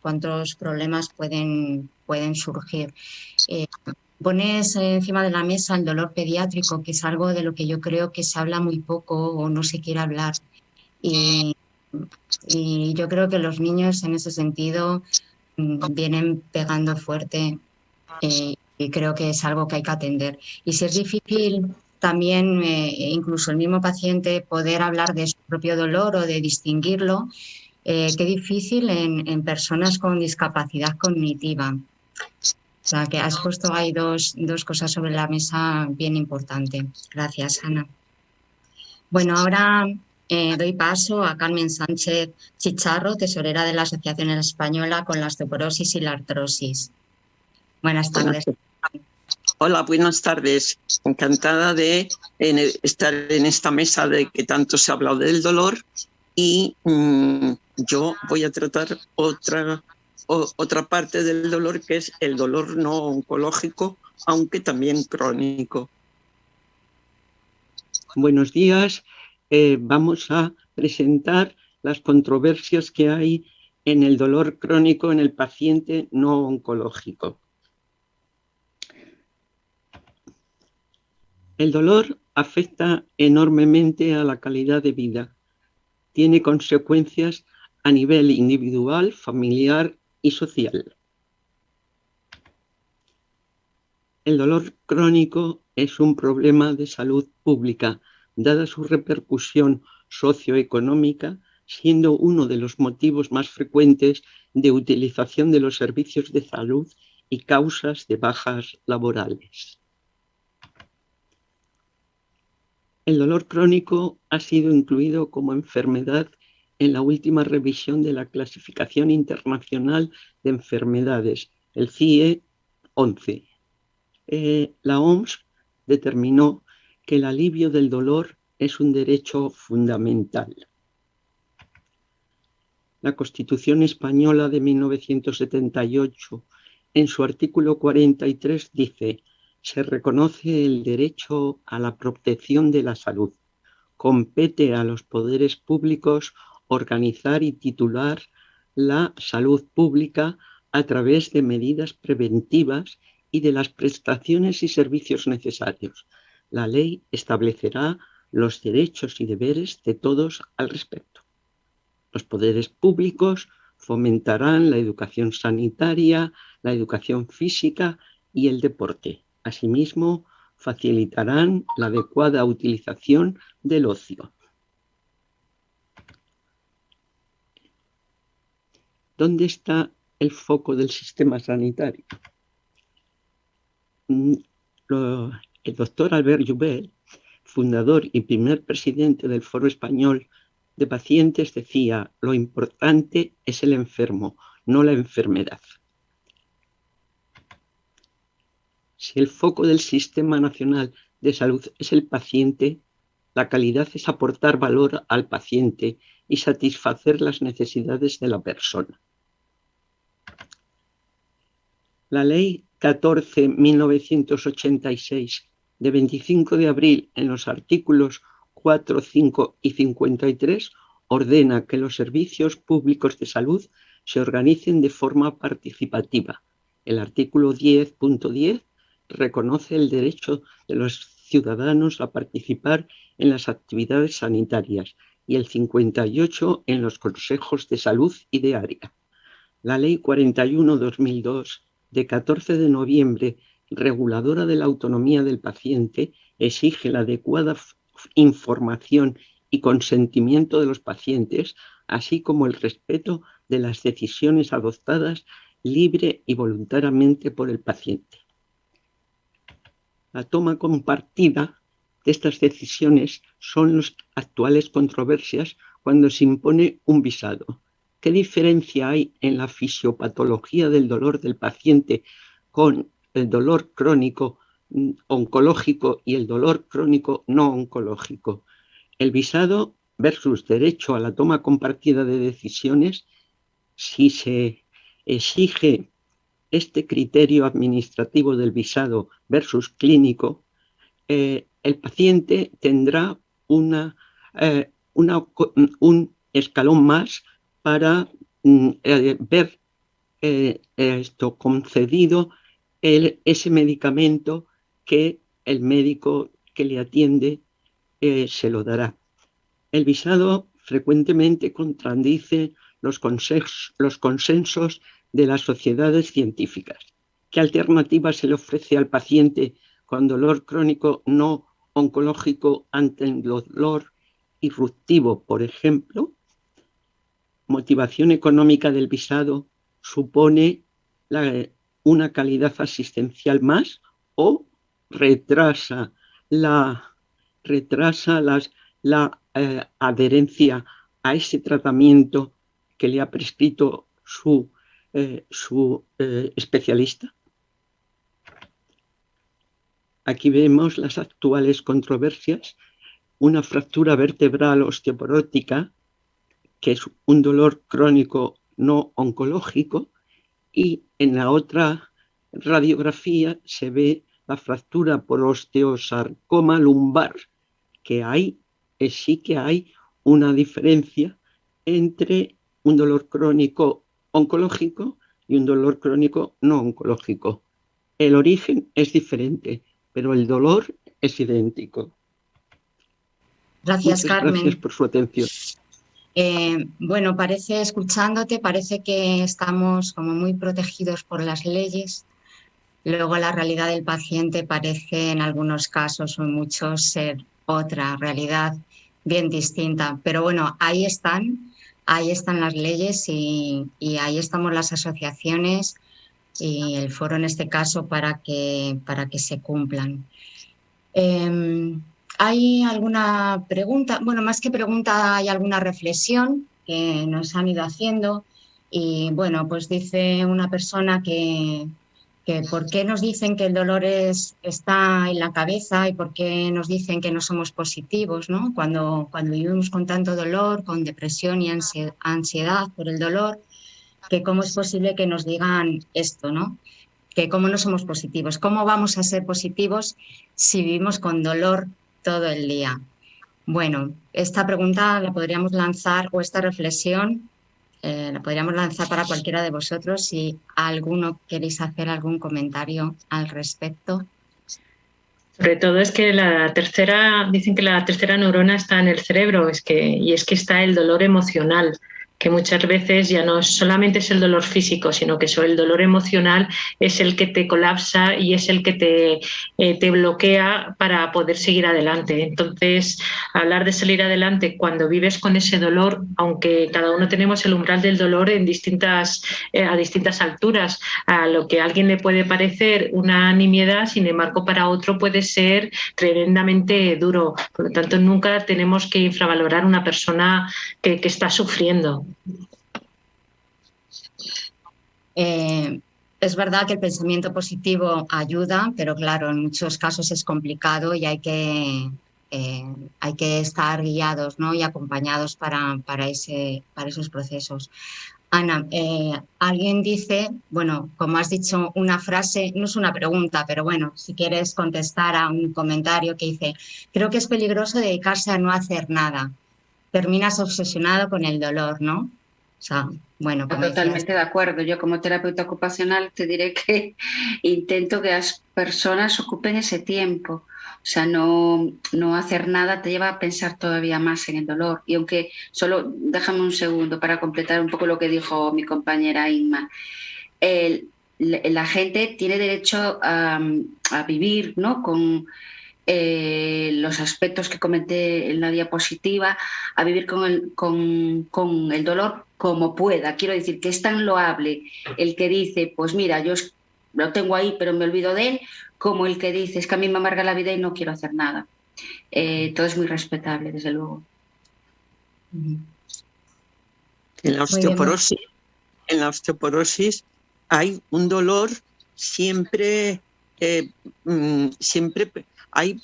problemas pueden surgir. Pones encima de la mesa el dolor pediátrico, que es algo de lo que yo creo que se habla muy poco o no se quiere hablar. Y yo creo que los niños en ese sentido vienen pegando fuerte y creo que es algo que hay que atender. Y si es difícil también, incluso el mismo paciente, poder hablar de su propio dolor o de distinguirlo, qué difícil en personas con discapacidad cognitiva. O sea, que has puesto ahí dos cosas sobre la mesa bien importantes. Gracias, Ana. Bueno, ahora doy paso a Carmen Sánchez Chicharro, tesorera de la Asociación Española con la Osteoporosis y la Artrosis. Buenas tardes. Hola, buenas tardes. Encantada de estar en esta mesa de que tanto se ha hablado del dolor y yo voy a tratar otra parte del dolor, que es el dolor no oncológico, aunque también crónico. Buenos días. Vamos a presentar las controversias que hay en el dolor crónico en el paciente no oncológico. El dolor afecta enormemente a la calidad de vida. Tiene consecuencias a nivel individual, familiar y social. El dolor crónico es un problema de salud pública, dada su repercusión socioeconómica, siendo uno de los motivos más frecuentes de utilización de los servicios de salud y causas de bajas laborales. El dolor crónico ha sido incluido como enfermedad en la última revisión de la Clasificación Internacional de Enfermedades, el CIE 11. La OMS determinó que el alivio del dolor es un derecho fundamental. La Constitución Española de 1978, en su artículo 43, dice: se reconoce el derecho a la protección de la salud. Compete a los poderes públicos organizar y titular la salud pública a través de medidas preventivas y de las prestaciones y servicios necesarios. La ley establecerá los derechos y deberes de todos al respecto. Los poderes públicos fomentarán la educación sanitaria, la educación física y el deporte. Asimismo, facilitarán la adecuada utilización del ocio. ¿Dónde está el foco del sistema sanitario? El doctor Albert Joubert, fundador y primer presidente del Foro Español de Pacientes, decía: lo importante es el enfermo, no la enfermedad. Si el foco del Sistema Nacional de Salud es el paciente, la calidad es aportar valor al paciente y satisfacer las necesidades de la persona. La ley 14-1986 de 25 de abril en los artículos 4, 5 y 53 ordena que los servicios públicos de salud se organicen de forma participativa. El artículo 10.10 reconoce el derecho de los ciudadanos a participar en las actividades sanitarias y el 58 en los consejos de salud y de área. La Ley 41/2002 de 14 de noviembre, reguladora de la autonomía del paciente, exige la adecuada información y consentimiento de los pacientes, así como el respeto de las decisiones adoptadas libre y voluntariamente por el paciente. La toma compartida de estas decisiones son las actuales controversias cuando se impone un visado. ¿Qué diferencia hay en la fisiopatología del dolor del paciente con el dolor crónico oncológico y el dolor crónico no oncológico? El visado versus derecho a la toma compartida de decisiones. Si se exige este criterio administrativo del visado versus clínico, el paciente tendrá un escalón más para ver concedido ese medicamento que el médico que le atiende se lo dará. El visado frecuentemente contradice los consensos de las sociedades científicas. ¿Qué alternativa se le ofrece al paciente con dolor crónico no oncológico ante el dolor irruptivo, por ejemplo? Motivación económica del visado supone una calidad asistencial más o retrasa la adherencia a ese tratamiento que le ha prescrito su especialista. Aquí vemos las actuales controversias. Una fractura vertebral osteoporótica, que es un dolor crónico no oncológico, y en la otra radiografía se ve la fractura por osteosarcoma lumbar, que sí que hay una diferencia entre un dolor crónico oncológico y un dolor crónico no oncológico. El origen es diferente, pero el dolor es idéntico. Gracias, Muchas Carmen. Gracias por su atención. Bueno, escuchándote, parece que estamos como muy protegidos por las leyes. Luego la realidad del paciente parece en algunos casos o en muchos ser otra realidad bien distinta. Pero bueno, ahí están las leyes y ahí estamos las asociaciones y el foro en este caso para que se cumplan. ¿Hay alguna pregunta? Bueno, más que pregunta, hay alguna reflexión que nos han ido haciendo. Y bueno, pues dice una persona que por qué nos dicen que el dolor está en la cabeza y por qué nos dicen que no somos positivos, ¿no? Cuando vivimos con tanto dolor, con depresión y ansiedad por el dolor, que cómo es posible que nos digan esto, ¿no? Que cómo no somos positivos, cómo vamos a ser positivos si vivimos con dolor todo el día. Bueno, esta pregunta la podríamos lanzar, o esta reflexión la podríamos lanzar para cualquiera de vosotros, si alguno queréis hacer algún comentario al respecto. Sobre todo es que dicen que la tercera neurona está en el cerebro, y es que está el dolor emocional, que muchas veces ya no solamente es el dolor físico, sino que el dolor emocional es el que te colapsa y es el que te bloquea para poder seguir adelante. Entonces, hablar de salir adelante cuando vives con ese dolor, aunque cada uno tenemos el umbral del dolor a distintas alturas, a lo que a alguien le puede parecer una nimiedad, sin embargo, para otro puede ser tremendamente duro. Por lo tanto, nunca tenemos que infravalorar a una persona que está sufriendo. Es verdad que el pensamiento positivo ayuda, pero claro, en muchos casos es complicado y hay que estar guiados, ¿no? Y acompañados para esos procesos. Ana, alguien dice, bueno, como has dicho una frase, no es una pregunta, pero bueno, si quieres contestar a un comentario que dice, creo que es peligroso dedicarse a no hacer nada. Terminas obsesionado con el dolor, ¿no? O sea, bueno, como decías. Totalmente de acuerdo. Yo como terapeuta ocupacional te diré que intento que las personas ocupen ese tiempo. O sea, no hacer nada te lleva a pensar todavía más en el dolor. Y aunque solo, déjame un segundo para completar un poco lo que dijo mi compañera Inma. La gente tiene derecho a vivir, ¿no?, con los aspectos que comenté en la diapositiva, a vivir con el dolor como pueda. Quiero decir que es tan loable el que dice, pues mira, yo lo tengo ahí pero me olvido de él, como el que dice, es que a mí me amarga la vida y no quiero hacer nada. Todo es muy respetable, desde luego. En la osteoporosis hay un dolor siempre, siempre hay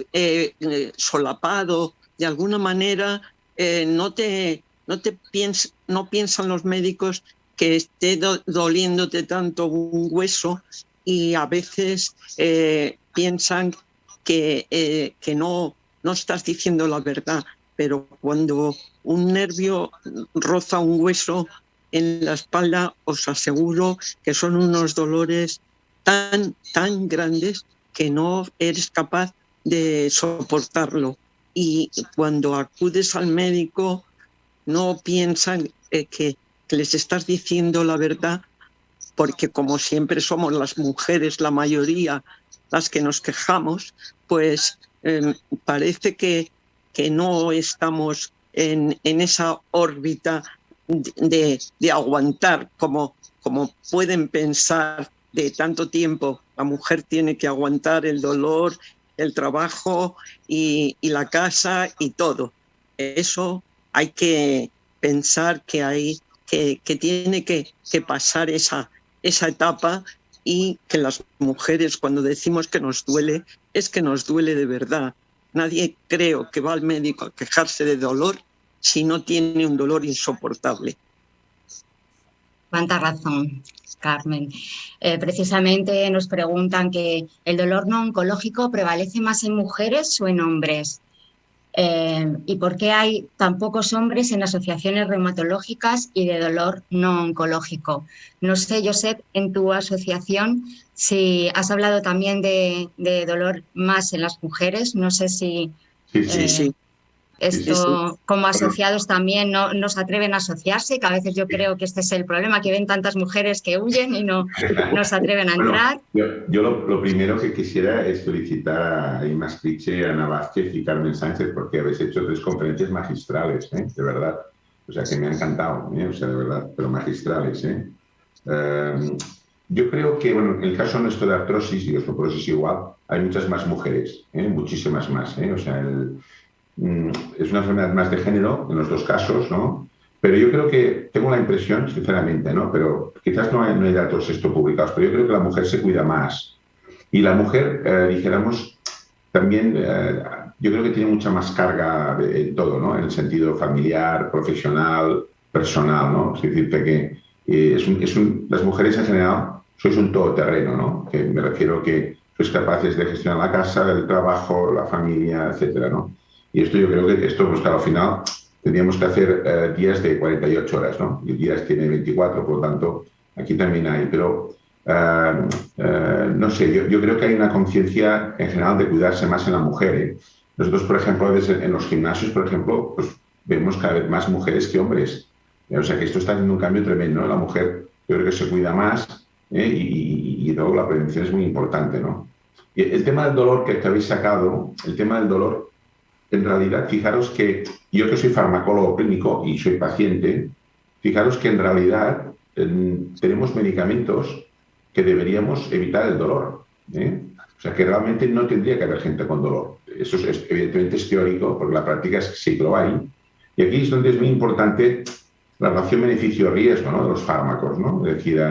solapado, de alguna manera. No piensan los médicos que esté doliéndote tanto un hueso, y a veces piensan que no estás diciendo la verdad, pero cuando un nervio roza un hueso en la espalda, os aseguro que son unos dolores tan grandes que no eres capaz de soportarlo. Y cuando acudes al médico no piensan que les estás diciendo la verdad, porque como siempre somos las mujeres la mayoría las que nos quejamos, pues parece que no estamos en esa órbita de aguantar como pueden pensar de tanto tiempo. La mujer tiene que aguantar el dolor, el trabajo y la casa y todo. Eso hay que pensar que tiene que pasar esa etapa, y que las mujeres, cuando decimos que nos duele, es que nos duele de verdad. Nadie, creo, que va al médico a quejarse de dolor si no tiene un dolor insoportable. Cuánta razón, Carmen. Precisamente nos preguntan que el dolor no oncológico prevalece más en mujeres o en hombres. ¿Y por qué hay tan pocos hombres en asociaciones reumatológicas y de dolor no oncológico? No sé, Josep, en tu asociación, si has hablado también de dolor más en las mujeres. No sé si Sí. esto, como asociados también, no se atreven a asociarse, que a veces yo creo que este es el problema, que ven tantas mujeres que huyen y no se atreven a entrar. Yo lo primero que quisiera es felicitar a Inma Escriche, a Ana Vázquez y Carmen Sánchez, porque habéis hecho 3 conferencias magistrales, de verdad. O sea, que me ha encantado, o sea, de verdad, pero magistrales. Yo creo que, bueno, en el caso nuestro de artrosis y osteoporosis igual, hay muchas más mujeres, muchísimas más. O sea, es una enfermedad más de género en los 2 casos, ¿no? Pero yo creo que, tengo la impresión, sinceramente, ¿no?, pero quizás no hay datos esto publicados, pero yo creo que la mujer se cuida más. Y la mujer, dijéramos, también, yo creo que tiene mucha más carga en todo, ¿no?, en el sentido familiar, profesional, personal, ¿no? Es decir, que las mujeres en general sois un todoterreno, ¿no? Que me refiero que sois capaces de gestionar la casa, el trabajo, la familia, etcétera, ¿no? Y esto yo creo que esto, pues claro, al final tendríamos que hacer días de 48 horas, ¿no? Y días tiene 24, por lo tanto, aquí también hay. Pero, no sé, yo creo que hay una conciencia en general de cuidarse más en la mujer. Nosotros, por ejemplo, en los gimnasios, por ejemplo, pues vemos cada vez más mujeres que hombres. O sea que esto está haciendo un cambio tremendo, ¿no? La mujer, yo creo que se cuida más, y luego la prevención es muy importante, ¿no? Y el tema del dolor que habéis sacado, el tema del dolor, en realidad, fijaros que yo, que soy farmacólogo clínico y soy paciente, fijaros que en realidad tenemos medicamentos que deberíamos evitar el dolor. O sea, que realmente no tendría que haber gente con dolor. Eso evidentemente es teórico, porque la práctica sí que lo hay. Y aquí es donde es muy importante la relación beneficio-riesgo, ¿no?, de los fármacos, ¿no? Es decir,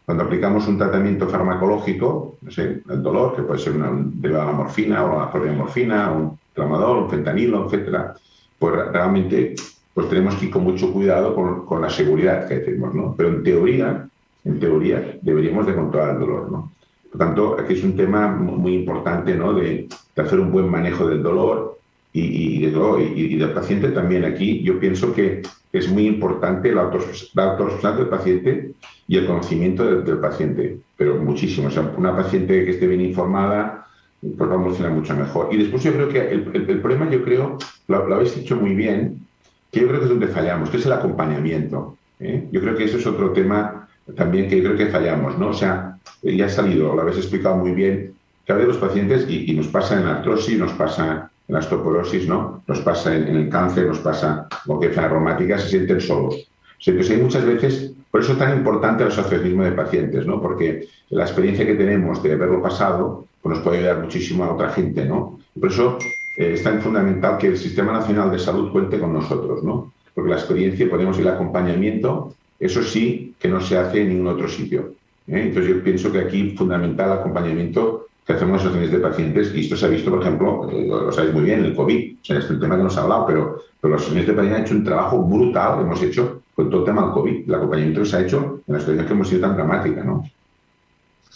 cuando aplicamos un tratamiento farmacológico, no sé, el dolor, que puede ser derivado de la morfina o la propia morfina, un tramador, un fentanilo, etcétera, pues realmente pues tenemos que ir con mucho cuidado con la seguridad que hacemos, ¿no? Pero en teoría deberíamos de controlar el dolor, ¿no? Por tanto, aquí es un tema muy importante, ¿no? De hacer un buen manejo del dolor y del paciente también. Aquí yo pienso que es muy importante la autorresponsabilidad del paciente y el conocimiento del paciente, pero muchísimo. O sea, una paciente que esté bien informada, pues va a funcionar mucho mejor. Y después yo creo que el problema, yo creo, lo habéis dicho muy bien, que yo creo que es donde fallamos, que es el acompañamiento, ¿eh? Yo creo que eso es otro tema también que yo creo que fallamos, ¿no? O sea, ya ha salido, lo habéis explicado muy bien, que a veces los pacientes, y nos pasa en la artrosis, nos pasa en la osteoporosis, ¿no? Nos pasa en el cáncer, nos pasa con que enfermedades reumáticas, se sienten solos. Entonces hay muchas veces, por eso es tan importante el asociacionismo de pacientes, ¿no? Porque la experiencia que tenemos de haberlo pasado, pues nos puede ayudar muchísimo a otra gente, ¿no? Y por eso es tan fundamental que el Sistema Nacional de Salud cuente con nosotros, ¿no? Porque la experiencia, podemos ir al acompañamiento, eso sí que no se hace en ningún otro sitio, ¿eh? Entonces yo pienso que aquí fundamental el acompañamiento que hacemos las asociaciones de pacientes, y esto se ha visto, por ejemplo, lo sabéis muy bien, el COVID, o sea, es el tema que nos ha hablado, pero las asociaciones de pacientes han hecho un trabajo brutal, hemos hecho con todo el tema del COVID, el acompañamiento que se ha hecho en la situación que hemos sido tan dramática, ¿no?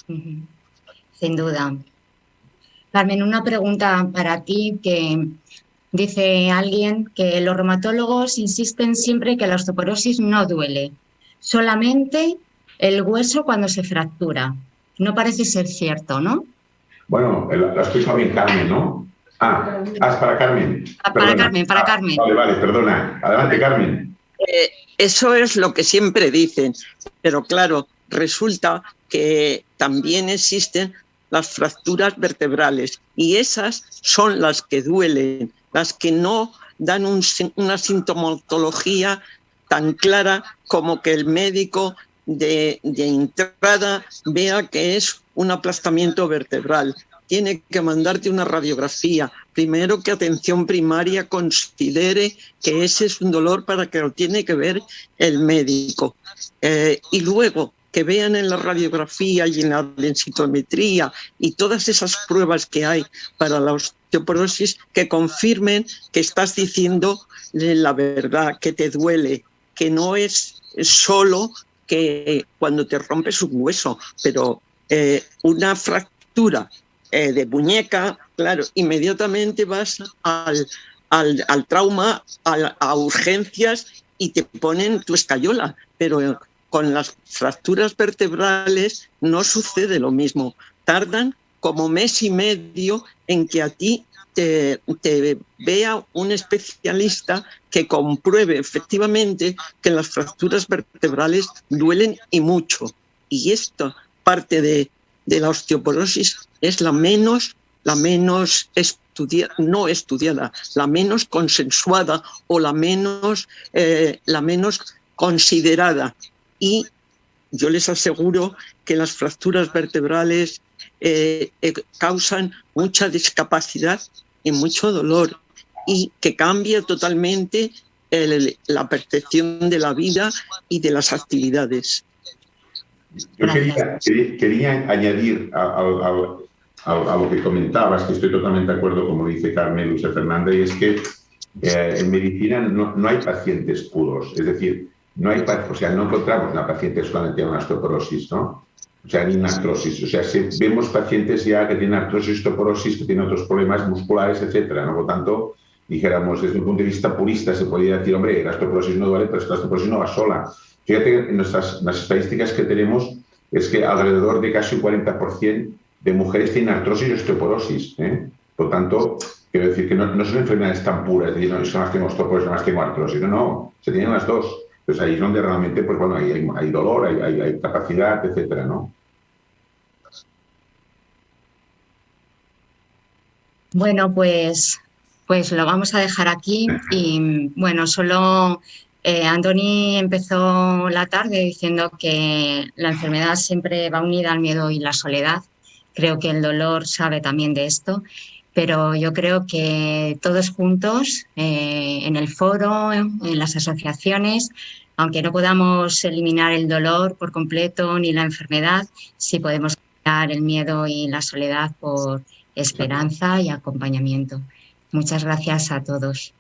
Sin duda. Carmen, una pregunta para ti, que dice alguien que los reumatólogos insisten siempre que la osteoporosis no duele, solamente el hueso cuando se fractura. No parece ser cierto, ¿no? Bueno, lo has explicado bien, Carmen, ¿no? Es para Carmen. Para Carmen. Vale, perdona. Adelante, Carmen. Eso es lo que siempre dicen, pero claro, resulta que también existen las fracturas vertebrales y esas son las que duelen, las que no dan una sintomatología tan clara como que el médico de entrada vea que es un aplastamiento vertebral. Tiene que mandarte una radiografía. Primero que atención primaria considere que ese es un dolor para que lo tiene que ver el médico. Y luego que vean en la radiografía y en la densitometría y todas esas pruebas que hay para la osteoporosis que confirmen que estás diciendo la verdad, que te duele, que no es solo que cuando te rompes un hueso, pero una fractura de muñeca, claro, inmediatamente vas al trauma, a urgencias y te ponen tu escayola, pero con las fracturas vertebrales no sucede lo mismo. Tardan como mes y medio en que a ti te vea un especialista que compruebe efectivamente que las fracturas vertebrales duelen y mucho. Y esta parte de la osteoporosis es la menos estudiada, no estudiada, la menos consensuada o la menos considerada. Y yo les aseguro que las fracturas vertebrales causan mucha discapacidad y mucho dolor y que cambia totalmente la percepción de la vida y de las actividades. Yo quería añadir a lo que comentabas, que estoy totalmente de acuerdo, como dice Carmen Luisa Fernanda, y es que en medicina no hay pacientes puros, es decir, no encontramos una paciente solamente con una osteoporosis, ¿no? O sea, ni una artrosis. O sea, vemos pacientes ya que tienen artrosis, osteoporosis, que tienen otros problemas musculares, etcétera, ¿no? Por lo tanto, dijéramos, desde un punto de vista purista, se podría decir, hombre, la osteoporosis no duele, pero es que la osteoporosis no va sola. Fíjate, en las estadísticas que tenemos es que alrededor de casi un 40% de mujeres tienen artrosis y osteoporosis, ¿eh? Por tanto, quiero decir que no son enfermedades tan puras, es decir, no, yo más tengo osteoporosis, más tengo artrosis. No, se tienen las dos. Entonces ahí es donde realmente, pues bueno, hay dolor, hay capacidad, etcétera, ¿no? Bueno, pues lo vamos a dejar aquí y bueno, solo Andoni empezó la tarde diciendo que la enfermedad siempre va unida al miedo y la soledad. Creo que el dolor sabe también de esto, pero yo creo que todos juntos, en el foro, en las asociaciones, aunque no podamos eliminar el dolor por completo ni la enfermedad, sí podemos cambiar el miedo y la soledad por esperanza y acompañamiento. Muchas gracias a todos.